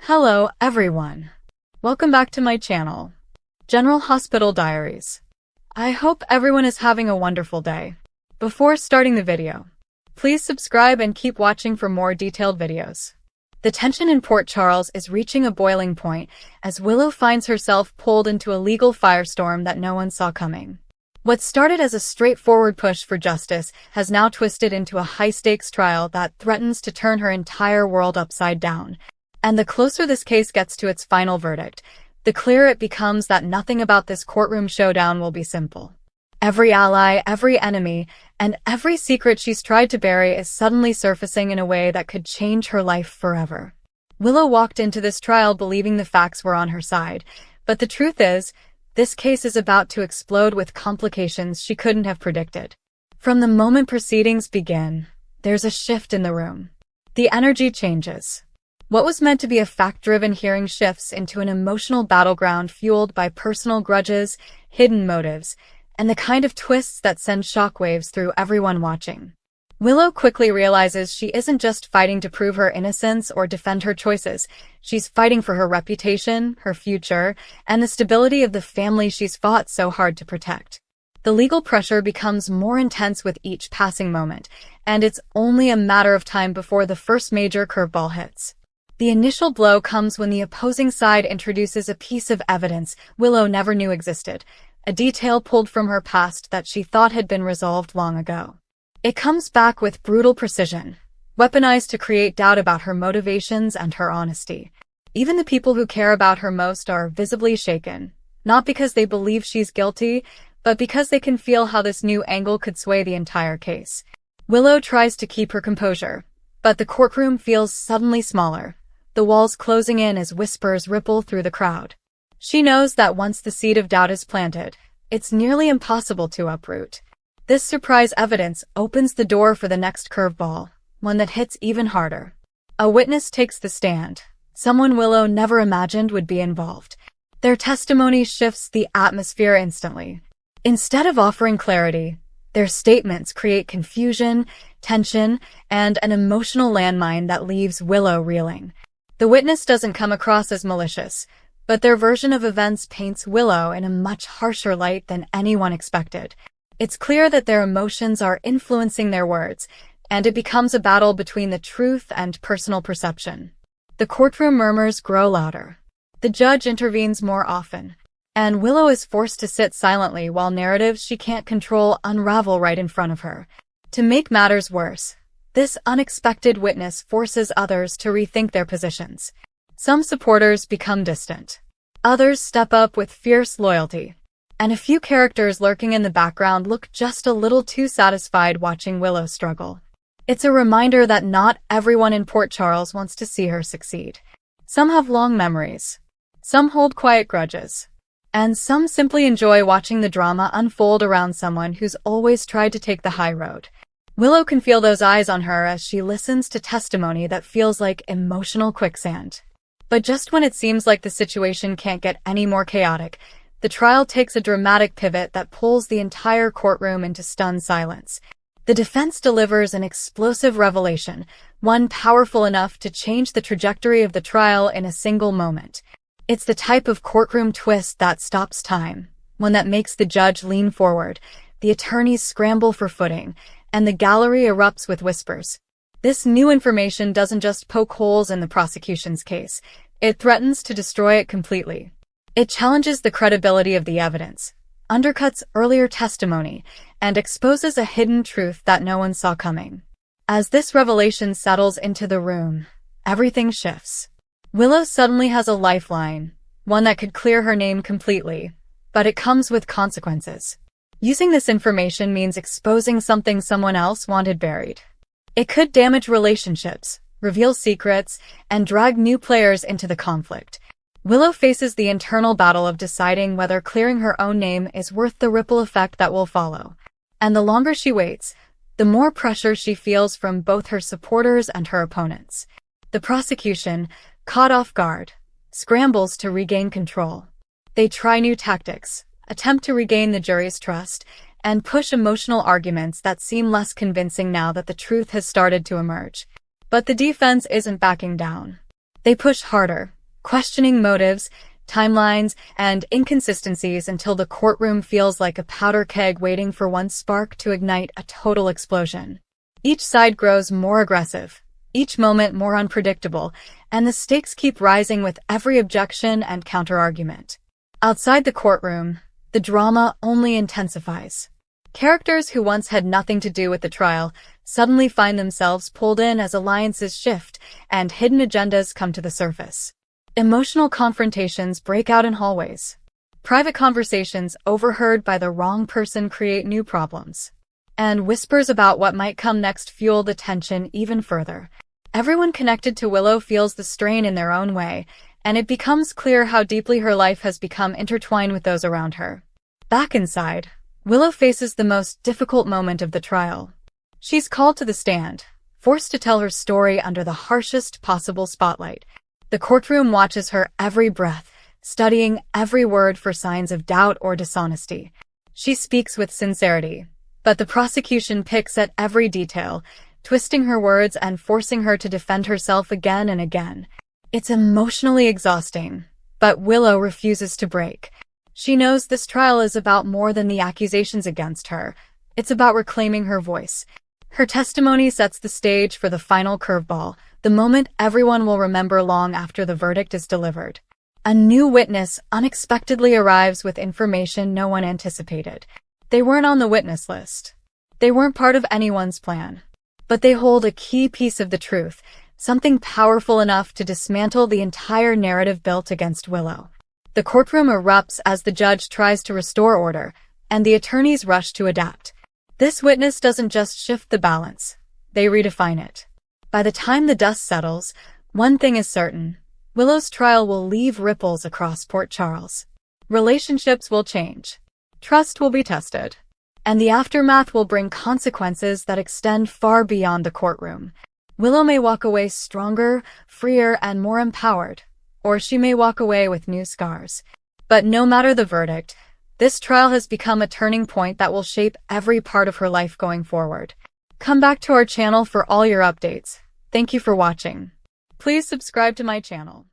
Hello, everyone. Welcome back to my channel, General Hospital Diaries. I hope everyone is having a wonderful day. Before starting the video, please subscribe and keep watching for more detailed videos. The tension in Port Charles is reaching a boiling point as Willow finds herself pulled into a legal firestorm that no one saw coming. What started as a straightforward push for justice has now twisted into a high-stakes trial that threatens to turn her entire world upside down. And the closer this case gets to its final verdict, the clearer it becomes that nothing about this courtroom showdown will be simple. Every ally, every enemy, and every secret she's tried to bury is suddenly surfacing in a way that could change her life forever. Willow walked into this trial believing the facts were on her side, but the truth is, this case is about to explode with complications she couldn't have predicted. From the moment proceedings begin, there's a shift in the room. The energy changes. What was meant to be a fact-driven hearing shifts into an emotional battleground fueled by personal grudges, hidden motives, and the kind of twists that send shockwaves through everyone watching. Willow quickly realizes she isn't just fighting to prove her innocence or defend her choices. She's fighting for her reputation, her future, and the stability of the family she's fought so hard to protect. The legal pressure becomes more intense with each passing moment, and it's only a matter of time before the first major curveball hits. The initial blow comes when the opposing side introduces a piece of evidence Willow never knew existed, a detail pulled from her past that she thought had been resolved long ago. It comes back with brutal precision, weaponized to create doubt about her motivations and her honesty. Even the people who care about her most are visibly shaken, not because they believe she's guilty, but because they can feel how this new angle could sway the entire case. Willow tries to keep her composure, but the courtroom feels suddenly smaller, the walls closing in as whispers ripple through the crowd. She knows that once the seed of doubt is planted, it's nearly impossible to uproot. This surprise evidence opens the door for the next curveball, one that hits even harder. A witness takes the stand, someone Willow never imagined would be involved. Their testimony shifts the atmosphere instantly. Instead of offering clarity, their statements create confusion, tension, and an emotional landmine that leaves Willow reeling. The witness doesn't come across as malicious, but their version of events paints Willow in a much harsher light than anyone expected. It's clear that their emotions are influencing their words, and it becomes a battle between the truth and personal perception. The courtroom murmurs grow louder. The judge intervenes more often, and Willow is forced to sit silently while narratives she can't control unravel right in front of her. To make matters worse, this unexpected witness forces others to rethink their positions. Some supporters become distant. Others step up with fierce loyalty. And a few characters lurking in the background look just a little too satisfied watching Willow struggle. It's a reminder that not everyone in Port Charles wants to see her succeed. Some have long memories. Some hold quiet grudges. And some simply enjoy watching the drama unfold around someone who's always tried to take the high road. Willow can feel those eyes on her as she listens to testimony that feels like emotional quicksand. But just when it seems like the situation can't get any more chaotic, the trial takes a dramatic pivot that pulls the entire courtroom into stunned silence. The defense delivers an explosive revelation, one powerful enough to change the trajectory of the trial in a single moment. It's the type of courtroom twist that stops time, one that makes the judge lean forward, the attorneys scramble for footing, and the gallery erupts with whispers. This new information doesn't just poke holes in the prosecution's case, it threatens to destroy it completely. It challenges the credibility of the evidence, undercuts earlier testimony, and exposes a hidden truth that no one saw coming. As this revelation settles into the room, everything shifts. Willow suddenly has a lifeline, one that could clear her name completely, but it comes with consequences. Using this information means exposing something someone else wanted buried. It could damage relationships, reveal secrets, and drag new players into the conflict. Willow faces the internal battle of deciding whether clearing her own name is worth the ripple effect that will follow. And the longer she waits, the more pressure she feels from both her supporters and her opponents. The prosecution, caught off guard, scrambles to regain control. They try new tactics, attempt to regain the jury's trust, and push emotional arguments that seem less convincing now that the truth has started to emerge. But the defense isn't backing down. They push harder, questioning motives, timelines, and inconsistencies until the courtroom feels like a powder keg waiting for one spark to ignite a total explosion. Each side grows more aggressive, each moment more unpredictable, and the stakes keep rising with every objection and counterargument. Outside the courtroom, the drama only intensifies. Characters who once had nothing to do with the trial suddenly find themselves pulled in as alliances shift and hidden agendas come to the surface. Emotional confrontations break out in hallways. Private conversations overheard by the wrong person create new problems. And whispers about what might come next fuel the tension even further. Everyone connected to Willow feels the strain in their own way, and it becomes clear how deeply her life has become intertwined with those around her. Back inside, Willow faces the most difficult moment of the trial. She's called to the stand, forced to tell her story under the harshest possible spotlight. The courtroom watches her every breath, studying every word for signs of doubt or dishonesty. She speaks with sincerity, but the prosecution picks at every detail, twisting her words and forcing her to defend herself again and again. It's emotionally exhausting, but Willow refuses to break. She knows this trial is about more than the accusations against her. It's about reclaiming her voice. Her testimony sets the stage for the final curveball, the moment everyone will remember long after the verdict is delivered. A new witness unexpectedly arrives with information no one anticipated. They weren't on the witness list. They weren't part of anyone's plan. But they hold a key piece of the truth, something powerful enough to dismantle the entire narrative built against Willow. The courtroom erupts as the judge tries to restore order, and the attorneys rush to adapt. This witness doesn't just shift the balance, they redefine it. By the time the dust settles, one thing is certain: Willow's trial will leave ripples across Port Charles. Relationships will change. Trust will be tested. And the aftermath will bring consequences that extend far beyond the courtroom. Willow may walk away stronger, freer, and more empowered, or she may walk away with new scars. But no matter the verdict, this trial has become a turning point that will shape every part of her life going forward. Come back to our channel for all your updates. Thank you for watching. Please subscribe to my channel.